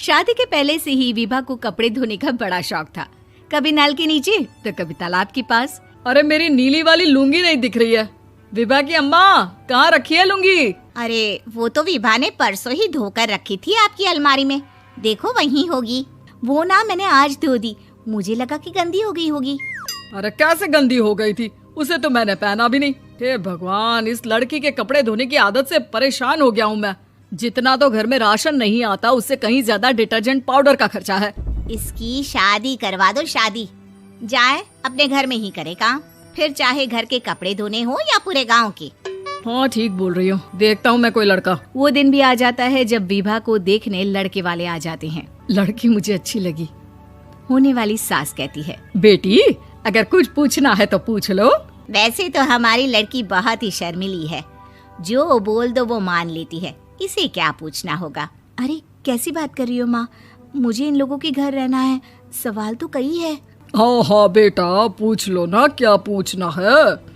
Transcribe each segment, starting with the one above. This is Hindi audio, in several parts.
शादी के पहले से ही विभा को कपड़े धोने का बड़ा शौक था। कभी नल के नीचे तो कभी तालाब के पास। अरे मेरी नीली वाली लुंगी नहीं दिख रही है। विभा की अम्मा, कहाँ रखी है लुंगी? अरे वो तो विभा ने परसों ही धोकर रखी थी आपकी अलमारी में, देखो वहीं होगी। वो ना मैंने आज धो दी, मुझे लगा कि गंदी हो गई होगी। अरे कैसे गंदी हो गई थी? उसे तो मैंने पहना भी नहीं। हे भगवान, इस लड़की के कपड़े धोने की आदत से परेशान हो गया हूँ मैं। जितना तो घर में राशन नहीं आता, उससे कहीं ज्यादा डिटर्जेंट पाउडर का खर्चा है। इसकी शादी करवा दो, शादी जाए अपने घर में ही करे काम, फिर चाहे घर के कपड़े धोने हो या पूरे गांव के। हाँ ठीक बोल रही हो, देखता हूँ मैं कोई लड़का। वो दिन भी आ जाता है जब विभा को देखने लड़के वाले आ जाते हैं। लड़की मुझे अच्छी लगी। होने वाली सास कहती है, बेटी अगर कुछ पूछना है तो पूछ लो। वैसे तो हमारी लड़की बहुत ही शर्मीली है, जो बोल दो वो मान लेती है, इसे क्या पूछना होगा। अरे कैसी बात कर रही हो माँ, मुझे इन लोगों के घर रहना है, सवाल तो कई है। हाँ हाँ बेटा, पूछ लो ना, क्या पूछना है।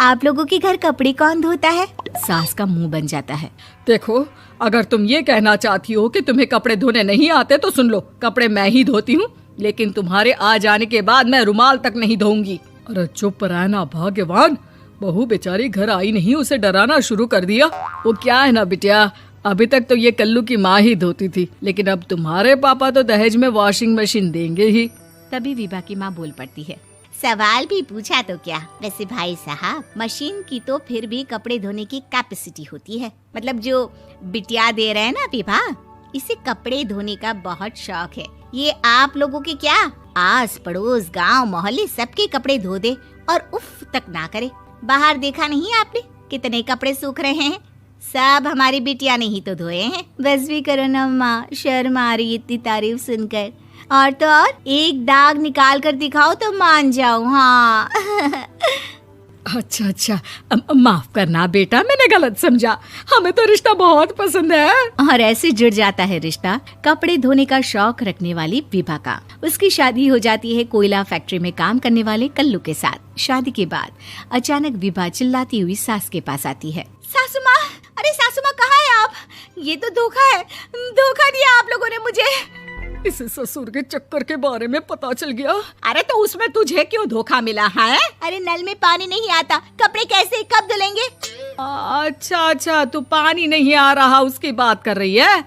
आप लोगों के घर कपड़े कौन धोता है? सास का मुंह बन जाता है। देखो, अगर तुम ये कहना चाहती हो कि तुम्हें कपड़े धोने नहीं आते तो सुन लो, कपड़े मैं ही धोती हूँ, लेकिन तुम्हारे आ जाने के बाद मैं रुमाल तक नहीं धोऊंगी। अरे चुप रहना भाग्यवान, बहू बेचारी घर आई नहीं, उसे डराना शुरू कर दिया। वो क्या है ना बिटिया, अभी तक तो ये कल्लू की माँ ही धोती थी, लेकिन अब तुम्हारे पापा तो दहेज में वॉशिंग मशीन देंगे ही। तभी विभा की माँ बोल पड़ती है, सवाल भी पूछा तो क्या। वैसे भाई साहब, मशीन की तो फिर भी कपड़े धोने की कैपेसिटी होती है, मतलब जो बिटिया दे रहे हैं ना विभा, इसे कपड़े धोने का बहुत शौक है। ये आप लोगों के क्या, आस पड़ोस गांव मोहल्ले सबके कपड़े धो दे और उफ तक ना करे। बाहर देखा नहीं आपने कितने कपड़े सूख रहे हैं, सब हमारी बिटिया ने ही तो धोए हैं। बस भी करो ना माँ, शर्म आ रही इतनी तारीफ सुनकर। और तो और एक दाग निकाल कर दिखाओ तो मान जाऊं। हाँ अच्छा अच्छा, माफ करना बेटा, मैंने गलत समझा। हमें तो रिश्ता बहुत पसंद है। और ऐसे जुड़ जाता है रिश्ता कपड़े धोने का शौक रखने वाली विभा का। उसकी शादी हो जाती है कोयला फैक्ट्री में काम करने वाले कल्लू के साथ। शादी के बाद अचानक विभा चिल्लाती हुई सास के पास आती है। सासू माँ, अरे सासू माँ कहाँ है आप? ये तो धोखा है, धोखा दिया आप लोगों ने मुझे। इसे ससुर के चक्कर के बारे में पता चल गया। अरे तो उसमें तुझे क्यों धोखा मिला है? अरे नल में पानी नहीं आता, कपड़े कैसे कब धुलेंगे? अच्छा अच्छा, तू पानी नहीं आ रहा उसकी बात कर रही है।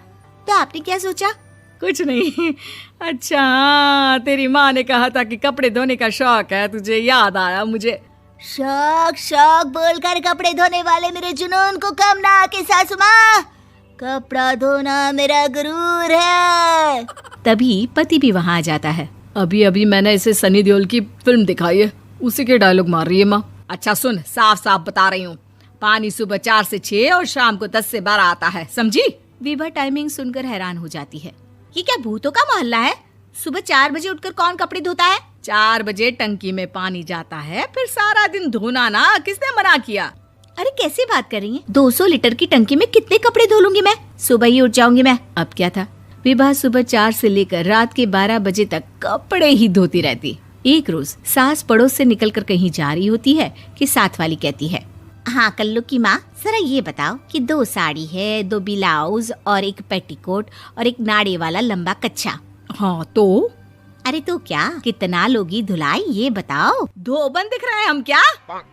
तो आपने क्या सोचा? कुछ नहीं। अच्छा हाँ, तेरी माँ ने कहा था कि कपड़े धोने का शौक है तुझे, याद आया मुझे। शौक शौक बोलकर कपड़े धोने वाले मेरे जुनून को कम ना आके सासू माँ, कपड़ा धोना मेरा गुरूर है। तभी पति भी वहाँ आ जाता है। अभी अभी मैंने इसे सनी देओल की फिल्म दिखाई है, उसी के डायलॉग मार रही है माँ। अच्छा सुन, साफ साफ बता रही हूँ, पानी सुबह 4 से 6 और शाम को 10 से 12 आता है, समझी? विभा टाइमिंग सुनकर हैरान हो जाती है। ये क्या भूतों का मोहल्ला है? सुबह 4 बजे उठकर कौन कपड़े धोता है? 4 बजे टंकी में पानी जाता है, फिर सारा दिन धोना ना, किसने मना किया? अरे कैसी बात कर रही हैं? 200 लीटर की टंकी में कितने कपड़े धो लूंगी मैं, सुबह ही उठ जाऊंगी मैं। अब क्या था, विभा सुबह 4 से लेकर रात के 12 बजे तक कपड़े ही धोती रहती। एक रोज सास पड़ोस से निकलकर कहीं जा रही होती है कि साथ वाली कहती है, हाँ कल्लू की माँ, जरा ये बताओ कि 2 साड़ी है, 2 ब्लाउज और एक पेटीकोट और एक नाड़े वाला लंबा कच्छा। हाँ तो? अरे तो क्या, कितना लोगी धुलाई ये बताओ। धोबन दिख रहे हैं हम क्या?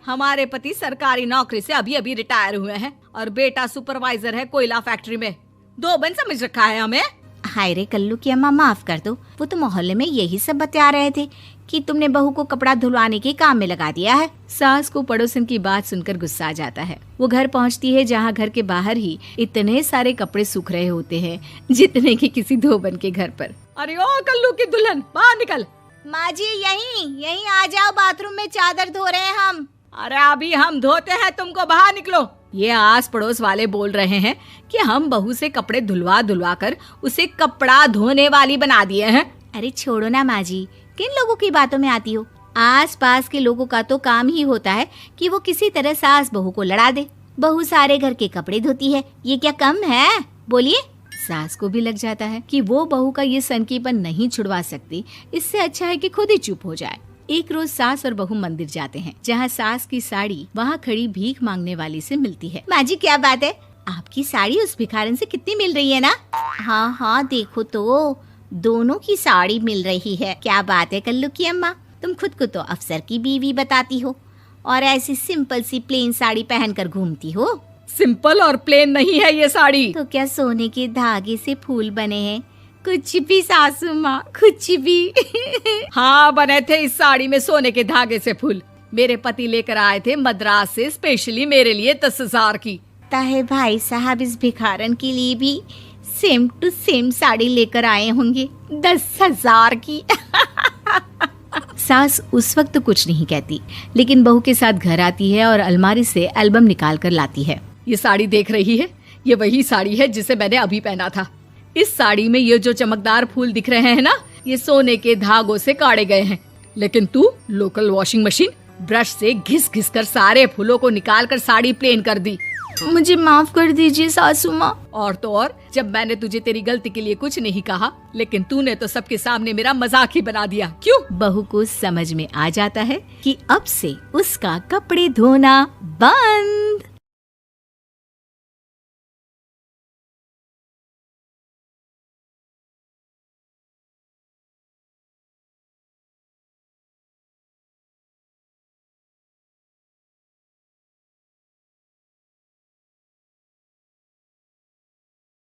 हमारे पति सरकारी नौकरी से अभी अभी रिटायर हुए हैं और बेटा सुपरवाइजर है कोयला फैक्ट्री में। धोबन समझ रखा है हमें। हाय रे कल्लू की अम्मा, माफ कर दो, वो तो मोहल्ले में यही सब बता रहे थे कि तुमने बहू को कपड़ा धुलवाने के काम में लगा दिया है। सास को पड़ोसन की बात सुनकर गुस्सा आ जाता है। वो घर पहुंचती है जहां घर के बाहर ही इतने सारे कपड़े सूख रहे होते हैं जितने कि किसी धोबन के घर पर। अरे ओ कल्लू की दुल्हन, बाहर निकल। माँ जी यहीं आ जाओ, बाथरूम में चादर धो रहे हैं हम। अरे अभी हम धोते हैं, तुमको बाहर निकलो। ये आस पड़ोस वाले बोल रहे हैं कि हम बहू से कपड़े धुलवा धुलवा कर उसे कपड़ा धोने वाली बना दिए हैं। अरे छोड़ो ना माँ जी, किन लोगों की बातों में आती हो? आस पास के लोगों का तो काम ही होता है कि वो किसी तरह सास बहू को लड़ा दे। बहू सारे घर के कपड़े धोती है, ये क्या कम है? बोलिए। सास को भी लग जाता है कि वो बहू का ये सनकीपन नहीं छुड़वा सकती, इससे अच्छा है कि खुद ही चुप हो जाए। एक रोज सास और बहू मंदिर जाते हैं, जहाँ सास की साड़ी वहाँ खड़ी भीख मांगने वाली से मिलती है। माँ जी क्या बात है, आपकी साड़ी उस भिखारन से कितनी मिल रही है ना? हाँ हाँ, देखो तो दोनों की साड़ी मिल रही है। क्या बात है कल्लू की अम्मा, तुम खुद को तो अफसर की बीवी बताती हो और ऐसी सिंपल सी प्लेन साड़ी पहनकर घूमती हो। सिंपल और प्लेन नहीं है ये साड़ी। तो क्या सोने के धागे से फूल बने हैं? कुछ भी सासू माँ, कुछ भी। हाँ, बने थे इस साड़ी में सोने के धागे से फूल। मेरे पति लेकर आए थे मद्रास से स्पेशली मेरे लिए 10,000 की। ताहे भाई साहब इस भिखारन के लिए भी सेम टू सेम साड़ी लेकर आए होंगे 10,000 की। सास उस वक्त तो कुछ नहीं कहती, लेकिन बहू के साथ घर आती है और अलमारी से एल्बम निकाल कर लाती है। ये साड़ी देख रही है, ये वही साड़ी है जिसे मैंने अभी पहना था। इस साड़ी में ये जो चमकदार फूल दिख रहे हैं ना, ये सोने के धागों से काढ़े गए हैं। लेकिन तू लोकल वॉशिंग मशीन ब्रश से घिस घिस कर सारे फूलों को निकाल कर साड़ी प्लेन कर दी। मुझे माफ कर दीजिए सासू माँ। और तो और, जब मैंने तुझे तेरी गलती के लिए कुछ नहीं कहा, लेकिन तूने तो सबके सामने मेरा मजाक ही बना दिया। क्यों? बहू को समझ में आ जाता है कि अब से उसका कपड़े धोना बंद।